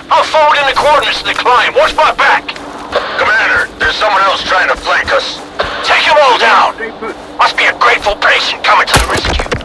I'll forward in the coordinates to the client. Watch my back. Commander, there's someone else trying to flank us. Take them all down. Must be a grateful patient coming to the rescue.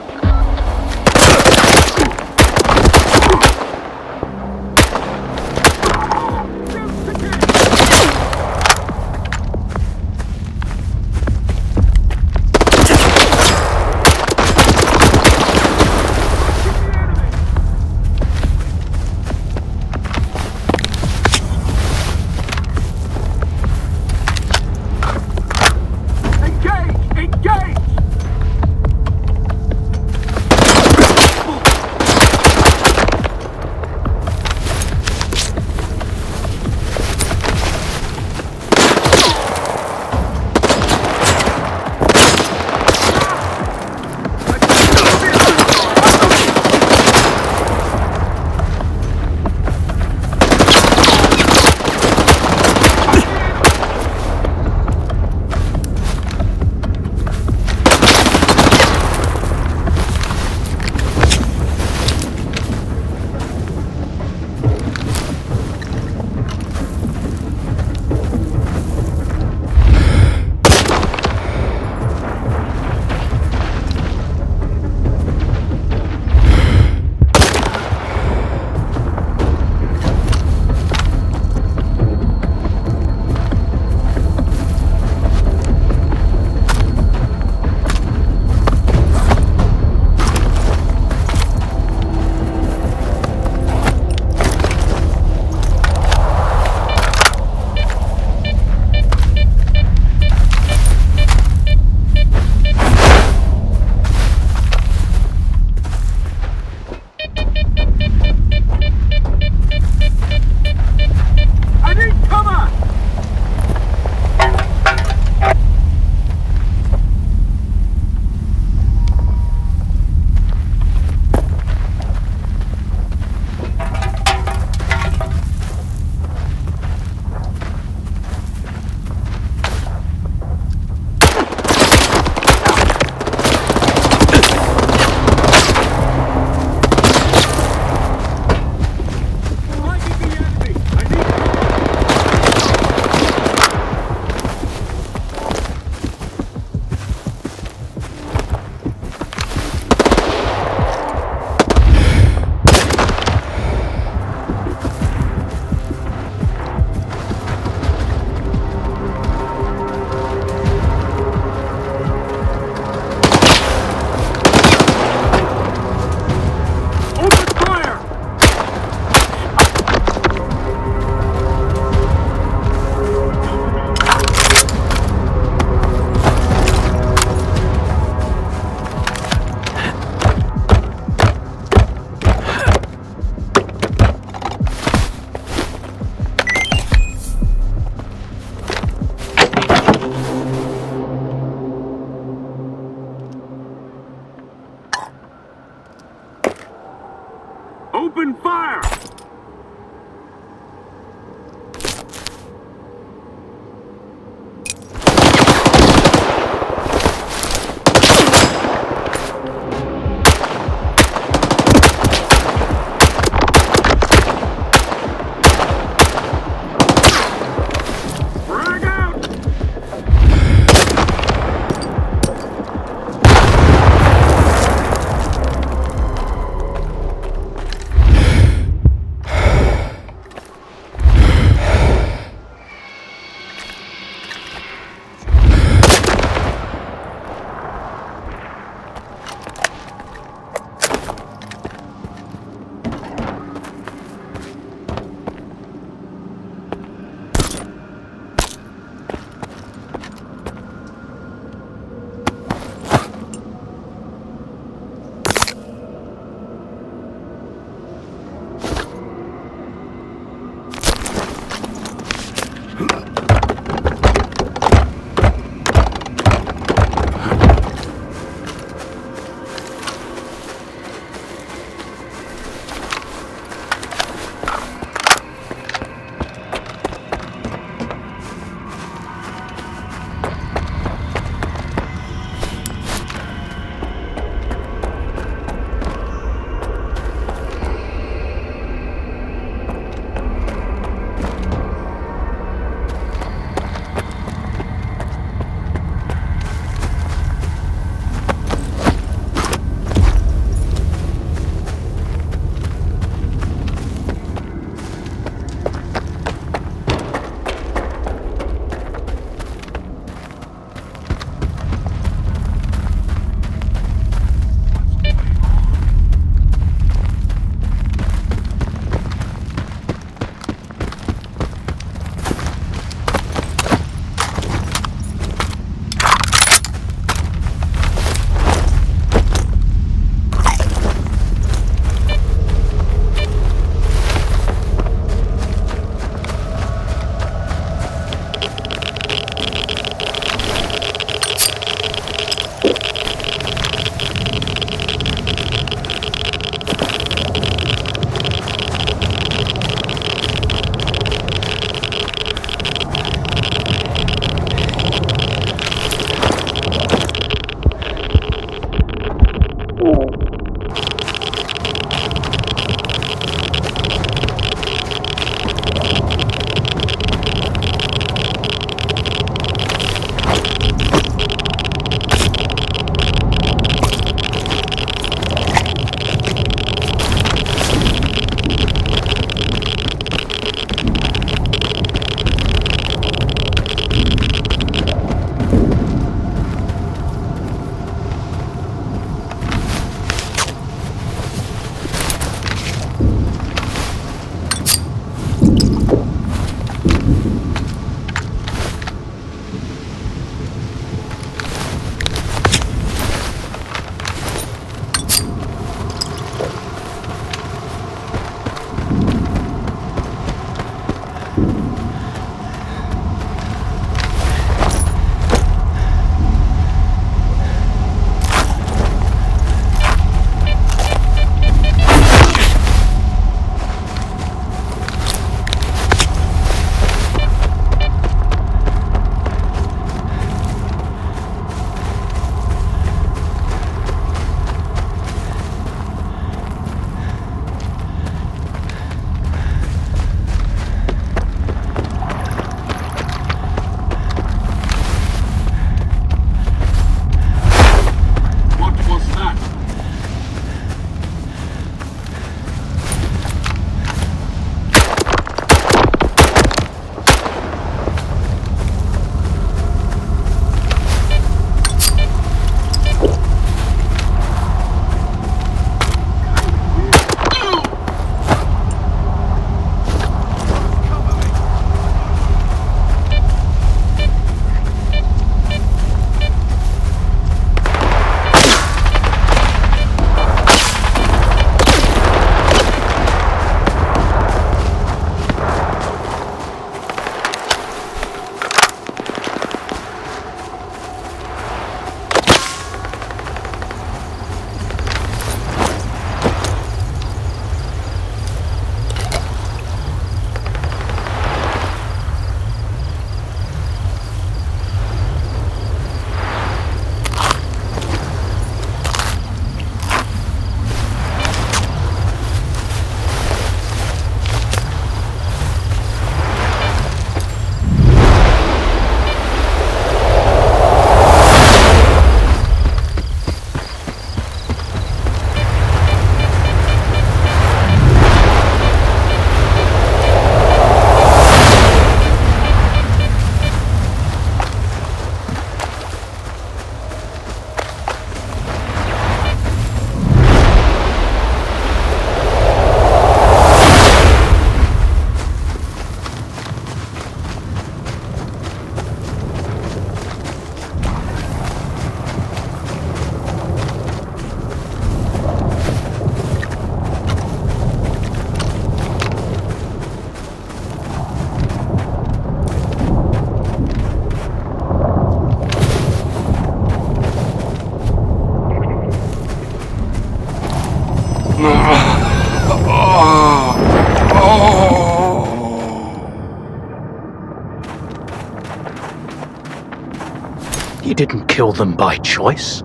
He didn't kill them by choice.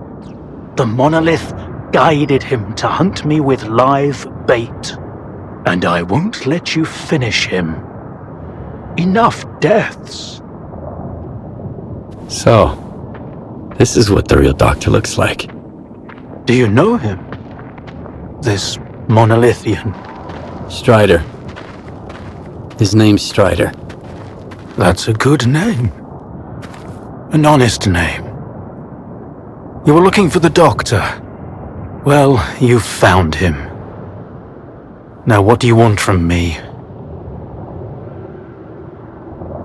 The monolith guided him to hunt me with live bait. And I won't let you finish him. Enough deaths. So, this is what the real doctor looks like. Do you know him? This monolithian? Strider. His name's Strider. That's a good name. An honest name. You were looking for the doctor. Well, you found him. Now what do you want from me?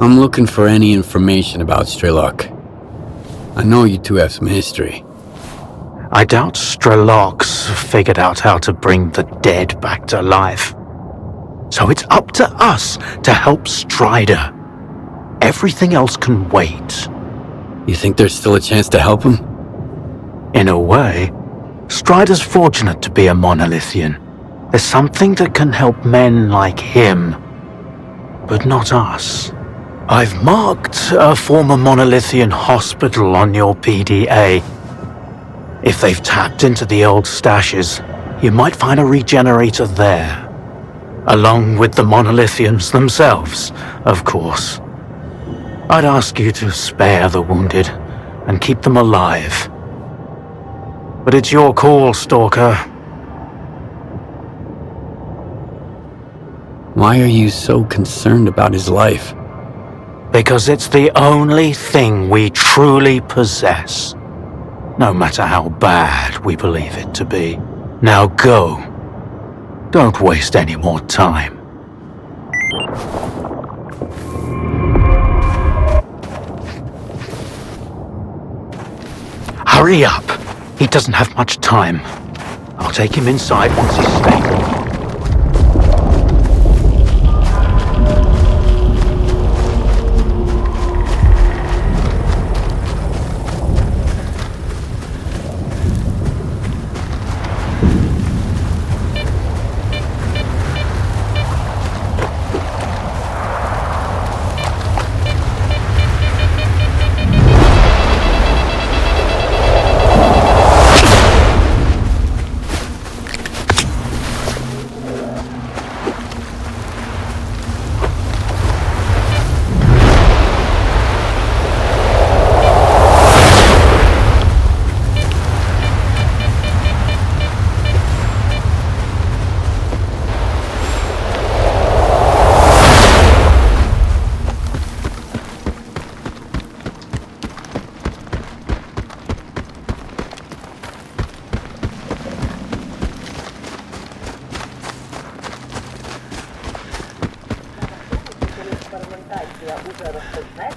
I'm looking for any information about S.T.A.L.K.E.R. I know you two have some history. I doubt S.T.A.L.K.E.R's figured out how to bring the dead back to life. So it's up to us to help Strider. Everything else can wait. You think there's still a chance to help him? In a way, Strider's fortunate to be a monolithian. There's something that can help men like him, but not us. I've marked a former monolithian hospital on your PDA. If they've tapped into the old stashes, you might find a regenerator there. Along with the monolithians themselves, of course. I'd ask you to spare the wounded and keep them alive. But it's your call, Stalker. Why are you so concerned about his life? Because it's the only thing we truly possess. No matter how bad we believe it to be. Now go. Don't waste any more time. Hurry up! He doesn't have much time. I'll take him inside once he's stable.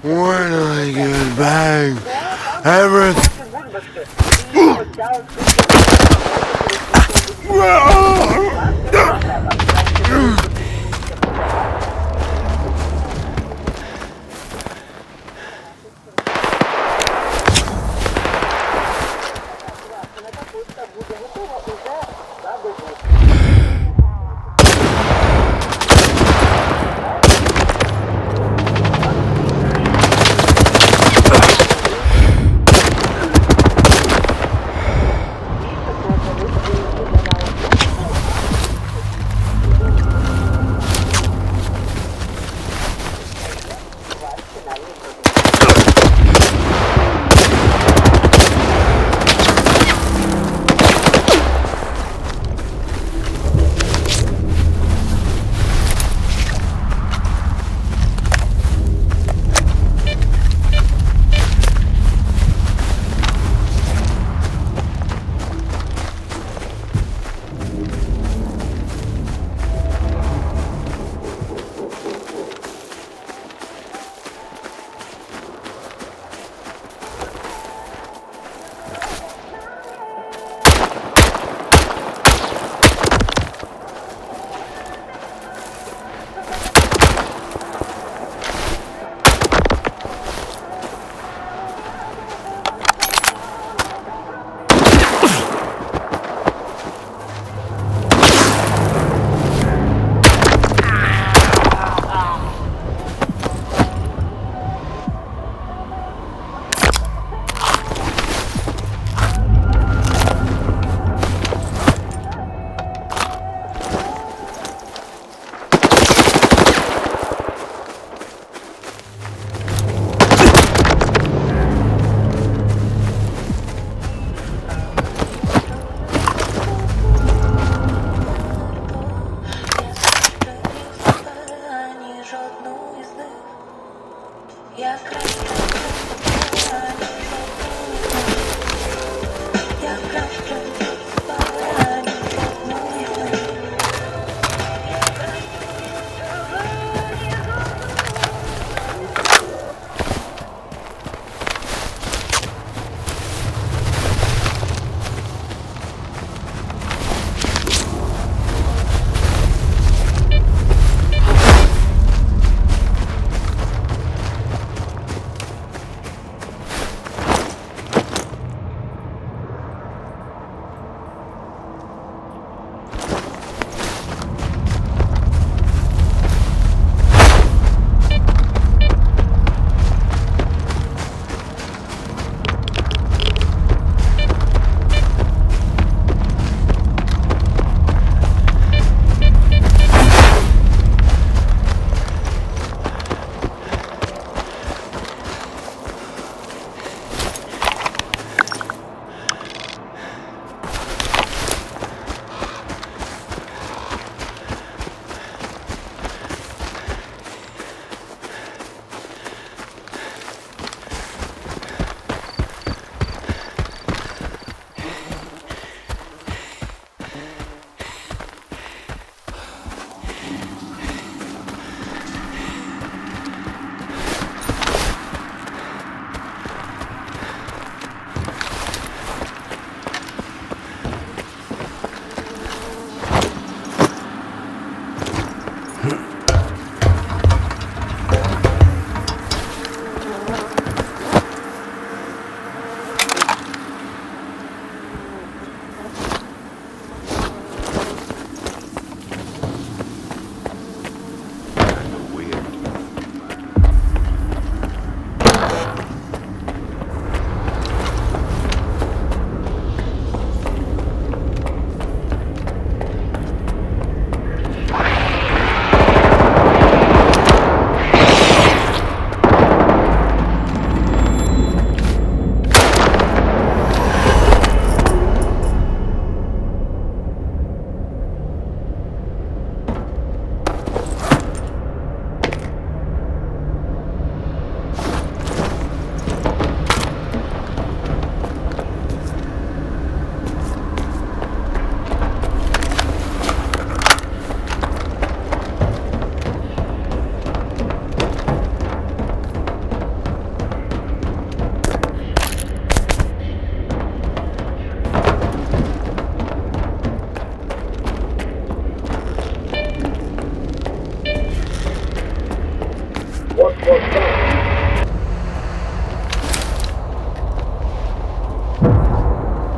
When I get back, everything.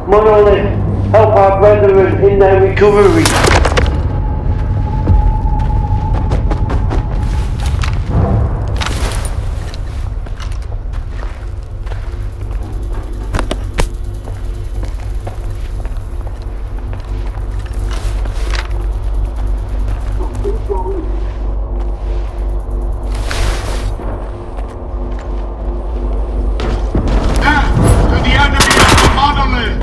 Monolith, help our brethren in their recovery. To the enemy of the monolith!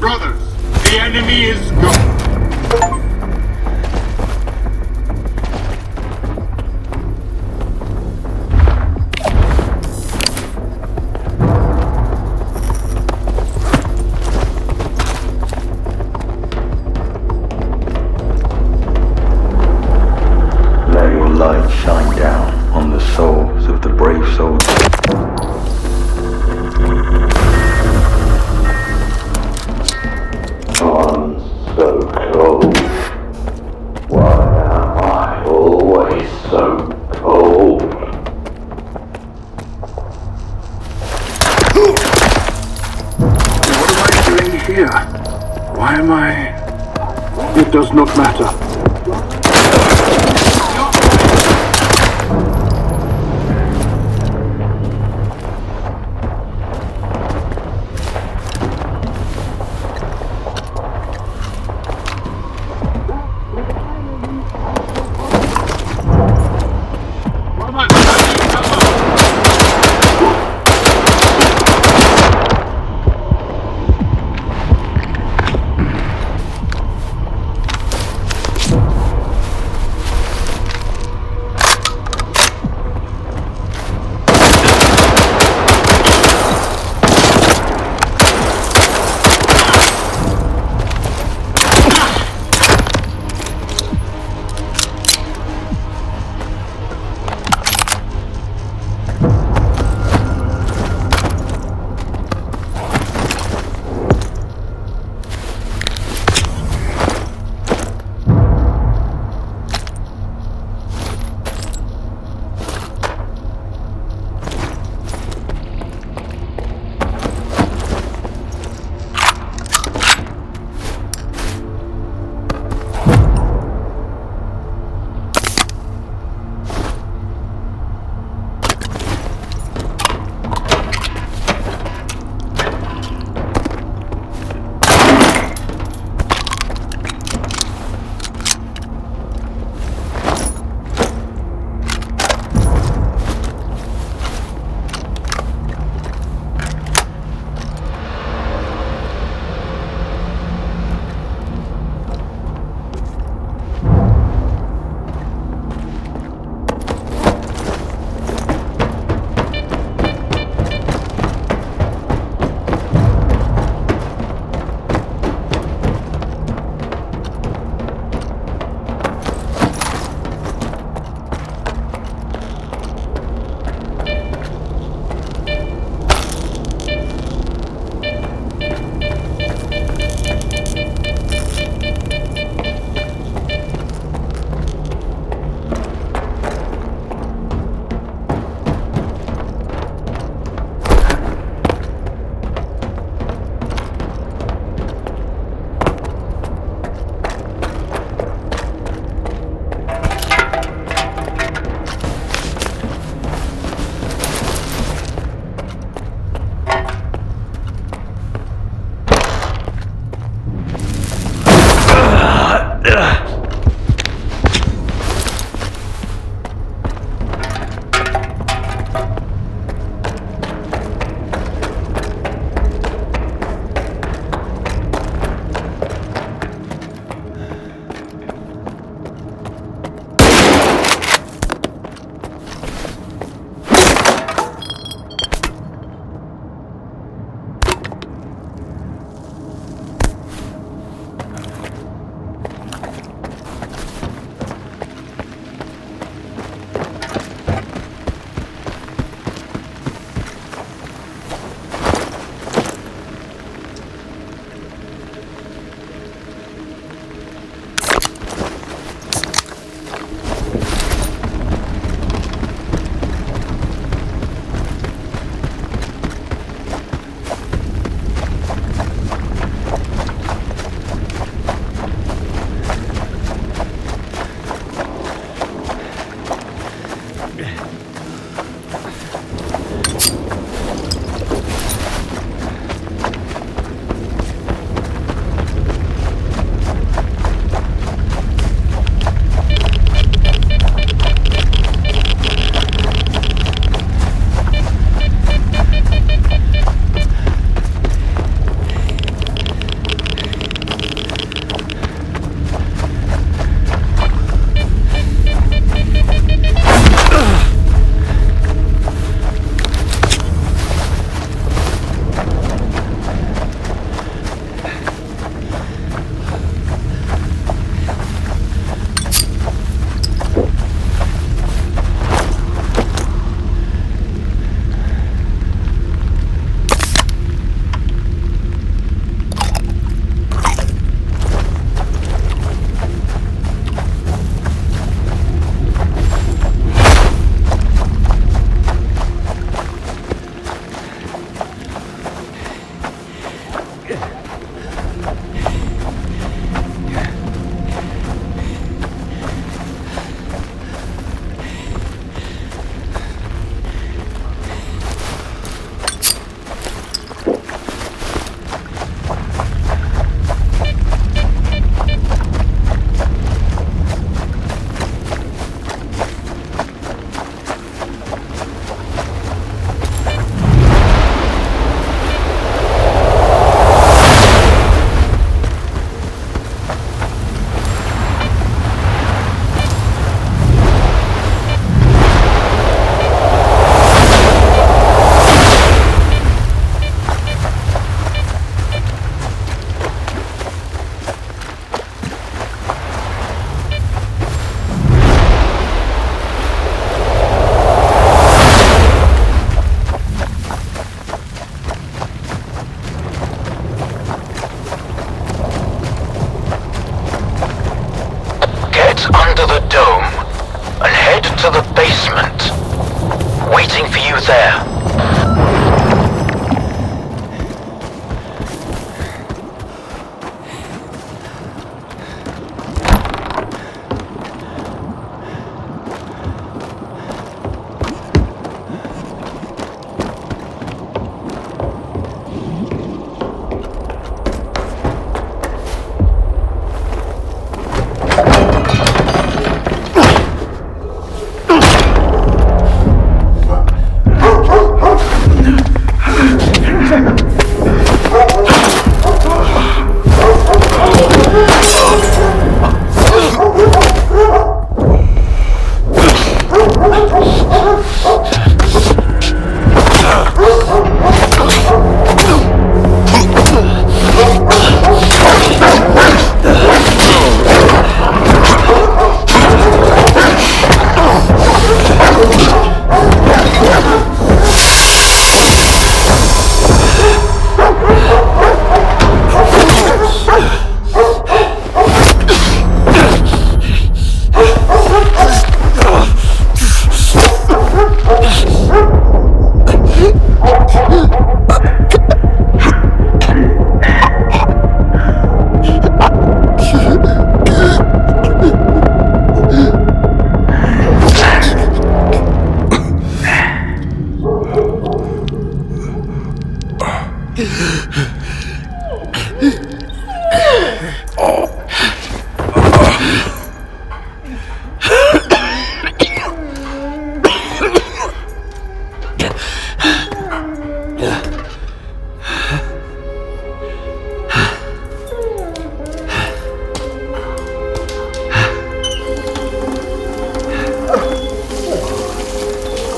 Brothers, the enemy is gone. Let your light shine down on the souls of the brave soldiers. I'm so cold. Why am I always so cold? What am I doing here? Why am I... It does not matter.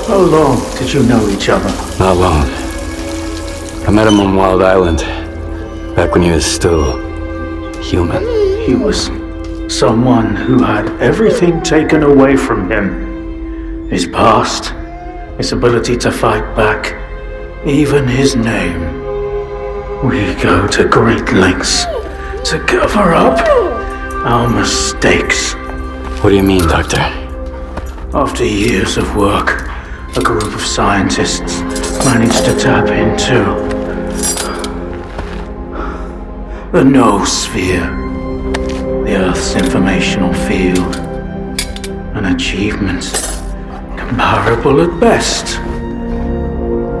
How long did you know each other? Not long. I met him on Wild Island, back when he was still human. He was someone who had everything taken away from him. His past, his ability to fight back, even his name. We go to great lengths to cover up our mistakes. What do you mean, Doctor? After years of work, a group of scientists managed to tap into the noosphere, the Earth's informational field. An achievement comparable at best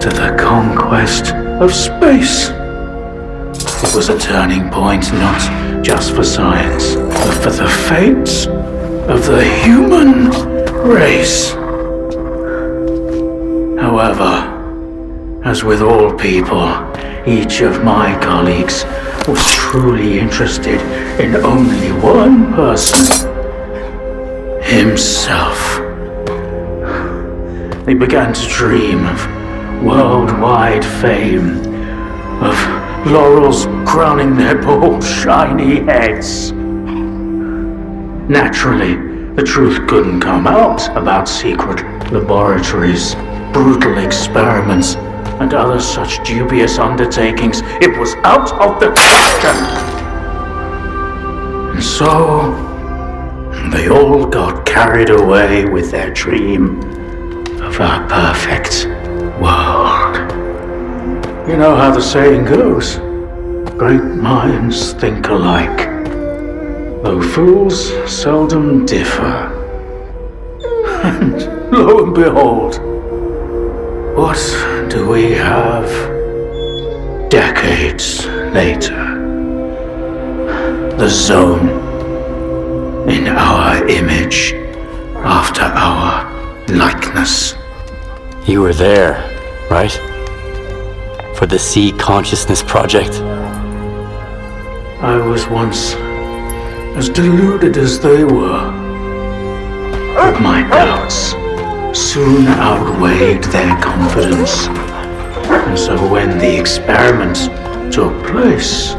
to the conquest of space. It was a turning point not just for science, but for the fates of the human race. However, as with all people, each of my colleagues was truly interested in only one person: himself. They began to dream of worldwide fame, of laurels crowning their bald, shiny heads. Naturally, the truth couldn't come out about secret laboratories, brutal experiments, and other such dubious undertakings. It was out of the question. And so, they all got carried away with their dream of a perfect world. You know how the saying goes, great minds think alike, though fools seldom differ. And lo and behold, what do we have decades later? The Zone, in our image, after our likeness. You were there, right? For the Sea Consciousness Project? I was once as deluded as they were, but my doubts soon outweighed their confidence. And so when the experiment took place,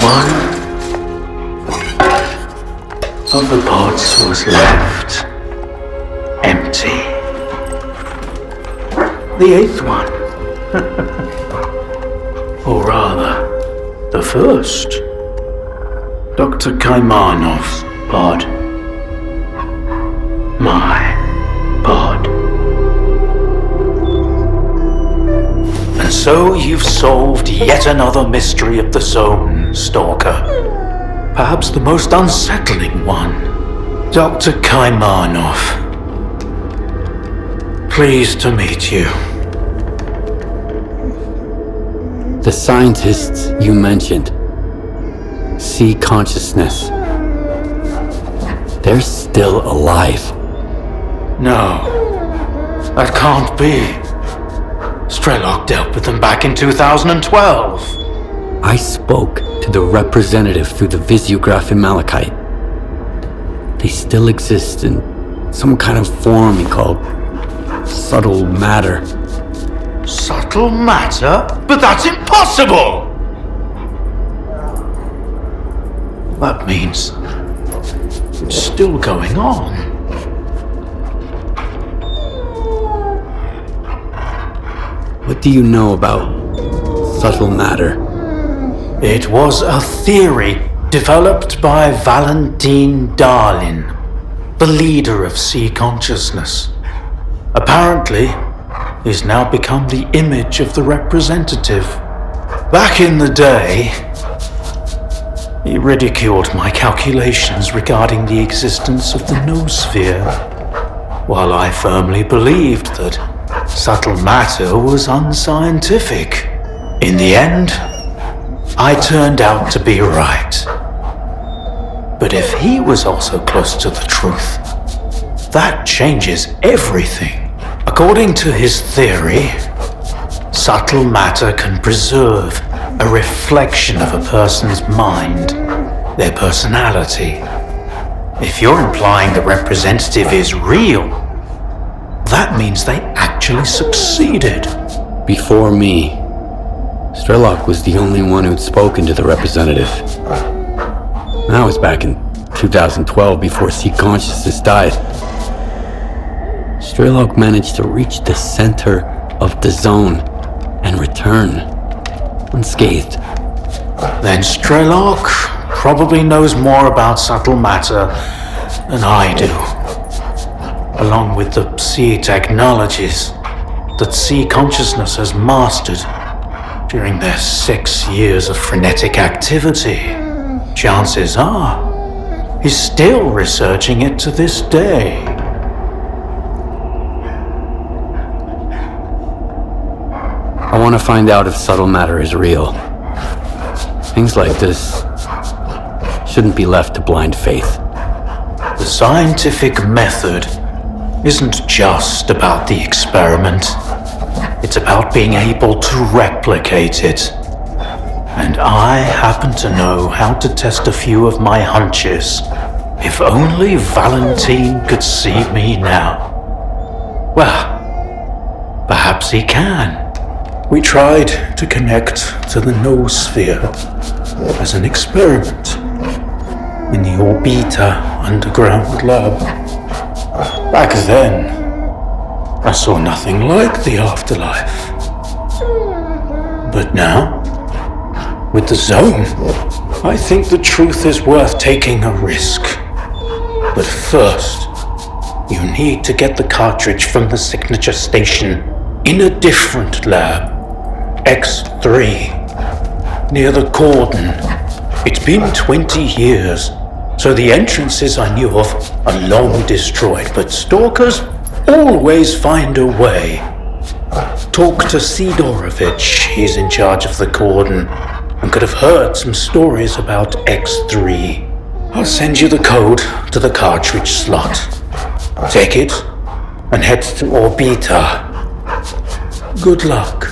one of the pods was left empty. The eighth one, or rather, the first, Dr. Kaimanov's pod. My pod. And so you've solved yet another mystery of the Zone, Stalker. Perhaps the most unsettling one. Dr. Kaimanov. Pleased to meet you. The scientists you mentioned, Sea Consciousness, they're still alive. No, that can't be. S.T.A.L.K.E.R dealt with them back in 2012. I spoke to the representative through the visiograph in Malachite. They still exist in some kind of form he called subtle matter. Subtle matter? But that's impossible! That means it's still going on. What do you know about subtle matter? It was a theory developed by Valentine Darlin, the leader of Sea Consciousness. Apparently, he's now become the image of the representative. Back in the day, he ridiculed my calculations regarding the existence of the noosphere, while I firmly believed that subtle matter was unscientific. In the end, I turned out to be right. But if he was also close to the truth, that changes everything. According to his theory, subtle matter can preserve a reflection of a person's mind, their personality. If you're implying the representative is real, that means they actually succeeded. Before me, S.T.A.L.K.E.R was the only one who'd spoken to the representative. That was back in 2012, before C consciousness died. S.T.A.L.K.E.R managed to reach the center of the zone and return unscathed. Then S.T.A.L.K.E.R probably knows more about subtle matter than I do, along with the C technologies that C consciousness has mastered during their 6 years of frenetic activity. Chances are, he's still researching it to this day. I want to find out if subtle matter is real. Things like this shouldn't be left to blind faith. The scientific method isn't just about the experiment. It's about being able to replicate it. And I happen to know how to test a few of my hunches. If only Valentine could see me now. Well, perhaps he can. We tried to connect to the noosphere as an experiment in the Orbita underground lab. Back then, I saw nothing like the afterlife. But now, with the zone, I think the truth is worth taking a risk. But first, you need to get the cartridge from the signature station in a different lab, X3, near the cordon. It's been 20 years, so the entrances I knew of are long destroyed, but stalkers always find a way. Talk to Sidorovich, he's in charge of the cordon, and could have heard some stories about X3. I'll send you the code to the cartridge slot. Take it, and head to Orbita. Good luck.